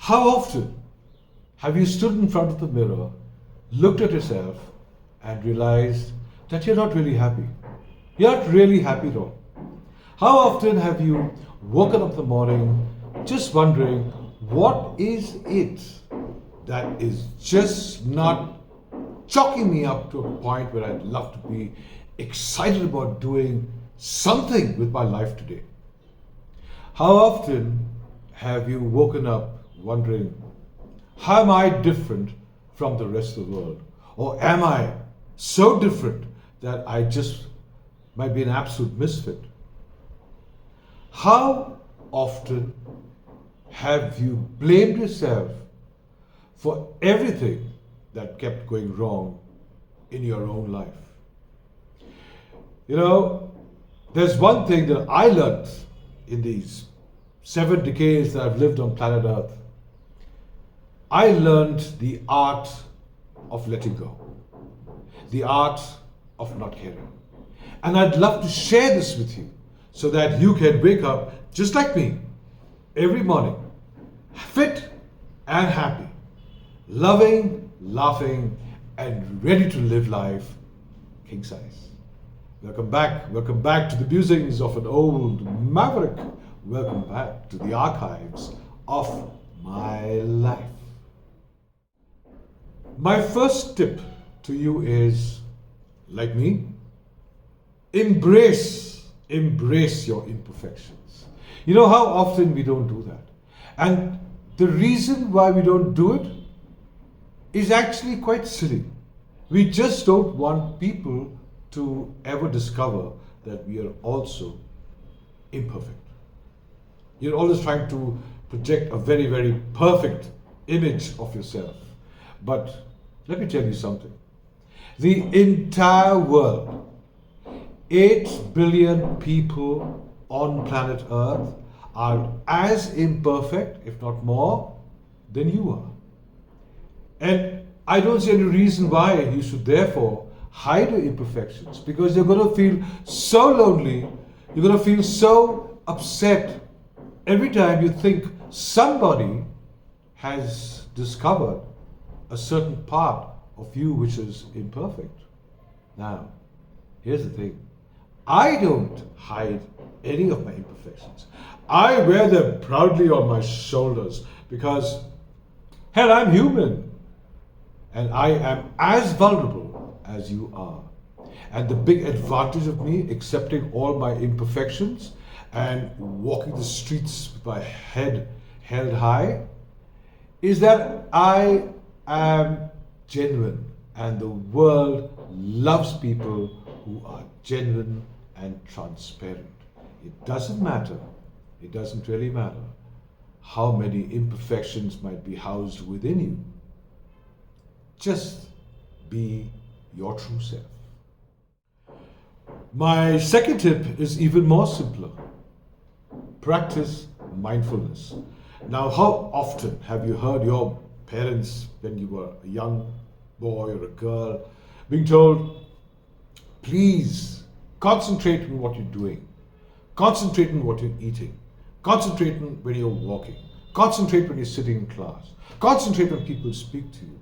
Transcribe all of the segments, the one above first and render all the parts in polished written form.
How often have you stood in front of the mirror, looked at yourself, and realized that you're not really happy? You're not really happy at all. How often have you woken up in the morning just wondering, what is it that is just not chalking me up to a point where I'd love to be excited about doing something with my life today? How often have you woken up wondering, how am I different from the rest of the world? Or am I so different that I just might be an absolute misfit? How often have you blamed yourself for everything that kept going wrong in your own life? You know, there's one thing that I learned in these 7 decades that I've lived on planet Earth. I learned the art of letting go, the art of not caring. And I'd love to share this with you so that you can wake up just like me every morning, fit and happy, loving, laughing, and ready to live life king size. Welcome back to the musings of an old maverick. Welcome back to the archives of my life. My first tip to you is, like me, embrace your imperfections. You know how often we don't do that. And the reason why we don't do it is actually quite silly. We just don't want people to ever discover that we are also imperfect. You're always trying to project a very, very perfect image of yourself. But let me tell you something. The entire world, 8 billion people on planet Earth, are as imperfect, if not more, than you are. And I don't see any reason why you should therefore hide your imperfections, because you're going to feel so lonely, you're going to feel so upset every time you think somebody has discovered a certain part of you which is imperfect. Now, here's the thing. I don't hide any of my imperfections. I wear them proudly on my shoulders because, hell, I'm human. And I am as vulnerable as you are. And the big advantage of me accepting all my imperfections and walking the streets with my head held high is that I am genuine, and the world loves people who are genuine and transparent. It doesn't really matter how many imperfections might be housed within you. Just be your true self. My second tip is even more simpler. Practice mindfulness. Now, how often have you heard your parents, when you were a young boy or a girl, being told, please concentrate on what you're doing, concentrate on what you're eating, concentrate on when you're walking, concentrate when you're sitting in class, concentrate when people speak to you.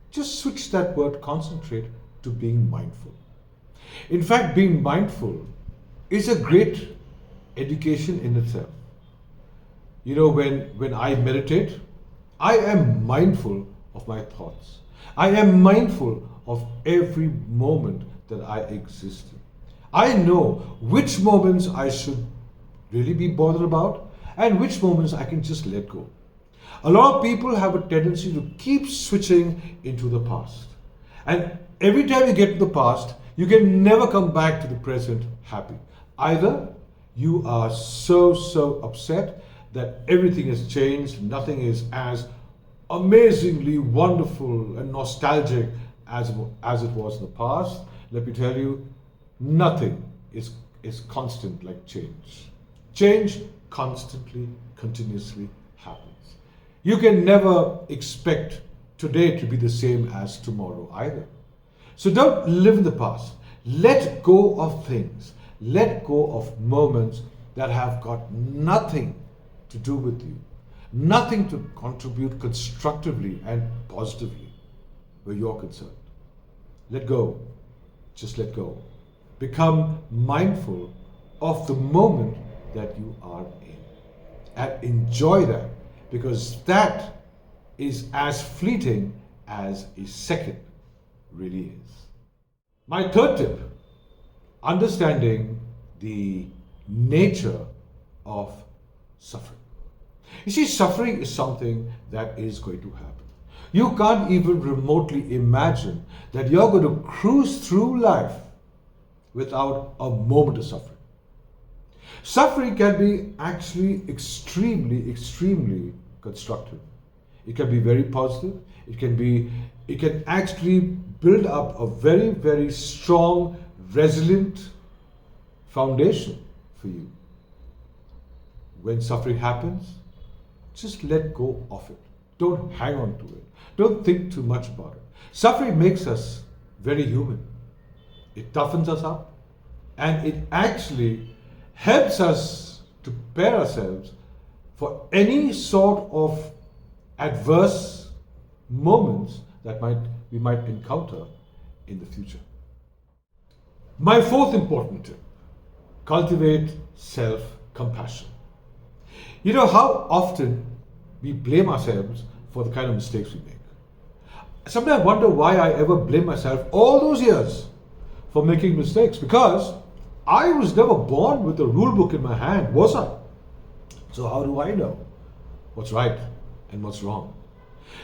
Just switch that word concentrate to being mindful. In fact, being mindful is a great education in itself. You know, when I meditate, I am mindful of my thoughts. I am mindful of every moment that I exist in. I know which moments I should really be bothered about and which moments I can just let go. A lot of people have a tendency to keep switching into the past. And every time you get to the past, you can never come back to the present happy. Either you are so upset that everything has changed, nothing is as amazingly wonderful and nostalgic as it was in the past. Let me tell you, nothing is constant like change. Change constantly, continuously happens. You can never expect today to be the same as tomorrow either. So don't live in the past. Let go of things. Let go of moments that have got nothing to do with you. nothing to contribute constructively and positively where you're concerned. Let go. Just let go. Become mindful of the moment that you are in and enjoy that, because that is as fleeting as a second really is. My third tip, understanding the nature of suffering. You see, suffering is something that is going to happen. You can't even remotely imagine that you're going to cruise through life without a moment of suffering. Suffering can be actually extremely constructive. It can be very positive. It can actually build up a very strong, resilient foundation for you. When suffering happens, just let go of it. Don't hang on to it. Don't think too much about it. Suffering makes us very human. It toughens us up, and it actually helps us to prepare ourselves for any sort of adverse moments that we might encounter in the future. My fourth important tip, cultivate self-compassion. You know how often we blame ourselves for the kind of mistakes we make. Sometimes I wonder why I ever blame myself all those years for making mistakes, because I was never born with a rule book in my hand, was I? So how do I know what's right and what's wrong?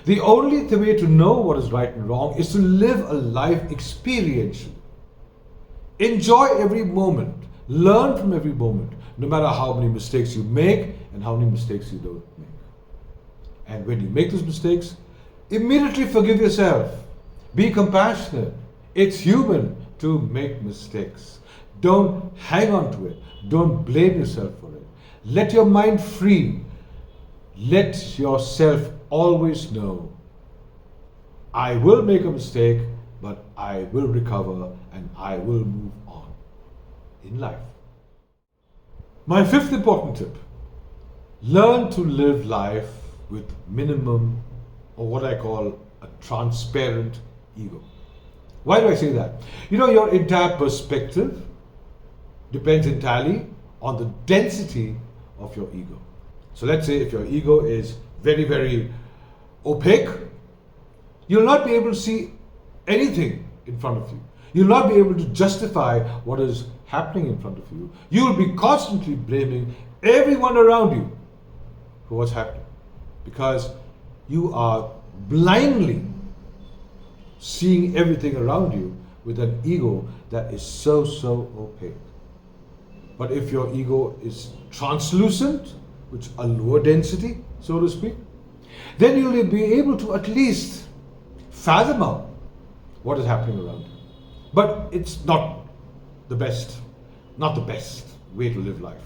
The only way to know what is right and wrong is to live a life experientially. Enjoy every moment. Learn from every moment, no matter how many mistakes you make and how many mistakes you don't make. And when you make those mistakes, immediately forgive yourself. Be compassionate. It's human to make mistakes. Don't hang on to it. Don't blame yourself for it. Let your mind free. Let yourself always know, I will make a mistake, but I will recover and I will move on in life. My fifth important tip, learn to live life with minimum, or what I call a transparent ego. Why do I say that? You know, your entire perspective depends entirely on the density of your ego. So let's say if your ego is very opaque, you'll not be able to see anything in front of you. You'll not be able to justify what is happening in front of you. You'll be constantly blaming everyone around you for what's happening, because you are blindly seeing everything around you with an ego that is so opaque. But if your ego is translucent, which is a lower density, so to speak, then you'll be able to at least fathom out what is happening around you. But it's not the best way to live life.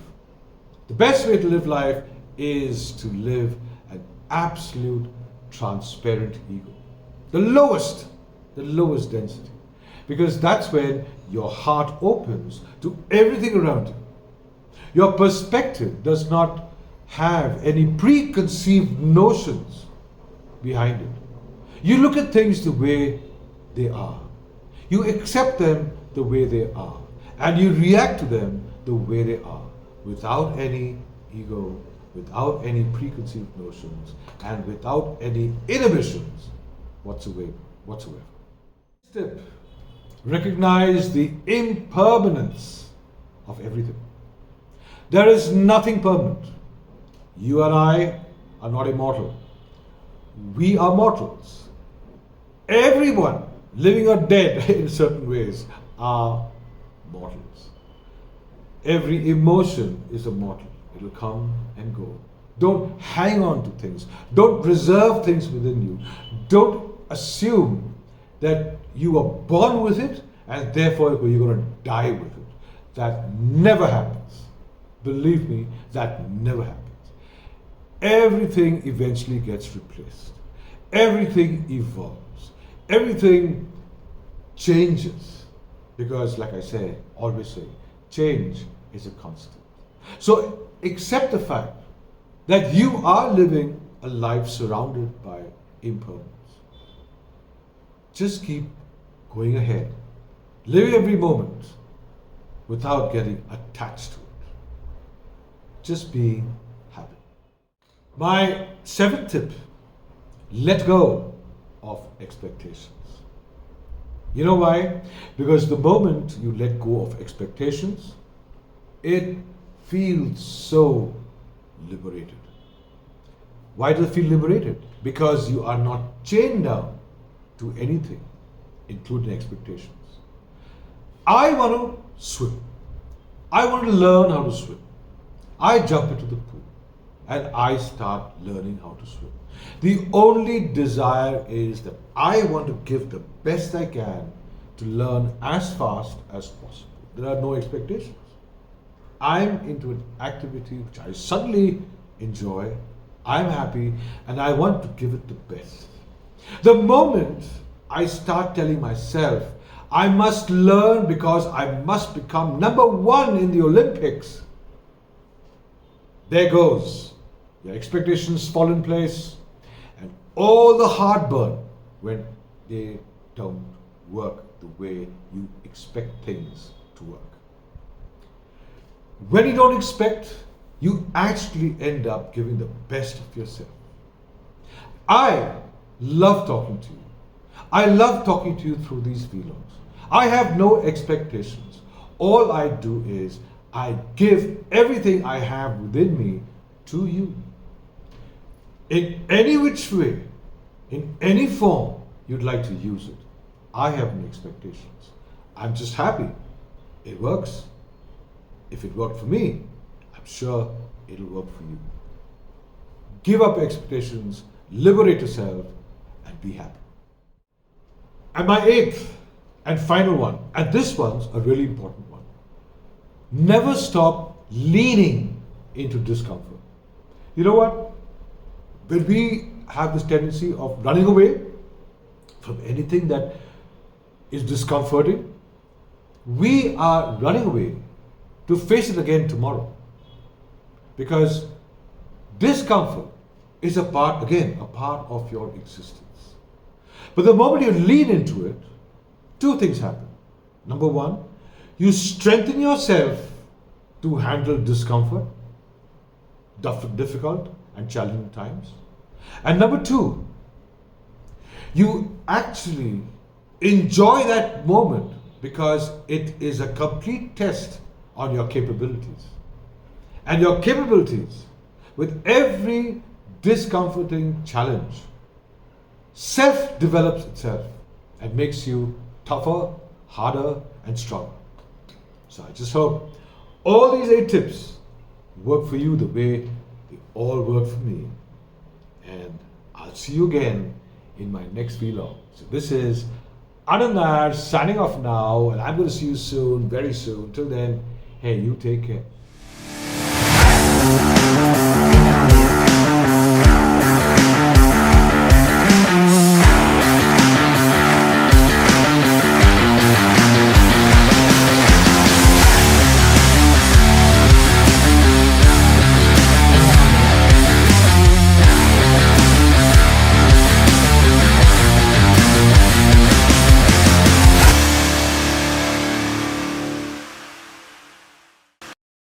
The best way to live life is to live an absolute transparent ego. The lowest density. Because that's when your heart opens to everything around you. Your perspective does not have any preconceived notions behind it. You look at things the way they are. You accept them the way they are. And you react to them the way they are, without any ego, without any preconceived notions, and without any inhibitions whatsoever. Step. Recognize the impermanence of everything. There is nothing permanent. You and I are not immortal. We are mortals. Everyone, living or dead in certain ways, are mortals. Every emotion is a mortal. It will come and go. Don't hang on to things. Don't reserve things within you. Don't assume that you are born with it and therefore you're going to die with it. That never happens. Believe me, that never happens. Everything eventually gets replaced. Everything evolves. Everything changes. Because, like I say, always say, change is a constant. So accept the fact that you are living a life surrounded by impermanence. Just keep going ahead, living every moment without getting attached to it. Just being happy. My seventh tip, let go of expectations. You know why? Because the moment you let go of expectations, it feels so liberated. Why does it feel liberated? Because you are not chained down to anything, including expectations. I want to swim. I want to learn how to swim. I jump into the pool and I start learning how to swim. The only desire is that I want to give the best I can to learn as fast as possible. There are no expectations. I'm into an activity which I suddenly enjoy, I'm happy, and I want to give it the best. The moment I start telling myself, I must learn because I must become number one in the Olympics, there goes. Your expectations fall in place, and all the heartburn when they don't work the way you expect things to work. When you don't expect, you actually end up giving the best of yourself. I love talking to you. I love talking to you through these vlogs. I have no expectations. All I do is I give everything I have within me to you. In any which way, in any form you'd like to use it, I have no expectations. I'm just happy. It works. If it worked for me, I'm sure it'll work for you. Give up expectations, liberate yourself, and be happy. And my eighth and final one, and this one's a really important one. Never stop leaning into discomfort. You know what? When we have this tendency of running away from anything that is discomforting, we are running away to face it again tomorrow. Because discomfort is a part of your existence. But the moment you lean into it, two things happen. Number one, you strengthen yourself to handle discomfort, difficult and challenging times. And number two, you actually enjoy that moment because it is a complete test on your capabilities. And your capabilities, with every discomforting challenge, self-develops itself and makes you tougher, harder, and stronger. So I just hope all these 8 tips work for you the way they all work for me. And I'll see you again in my next vlog. So this is Anand Nair signing off now, and I'm going to see you soon, very soon. Till then, hey, you take care.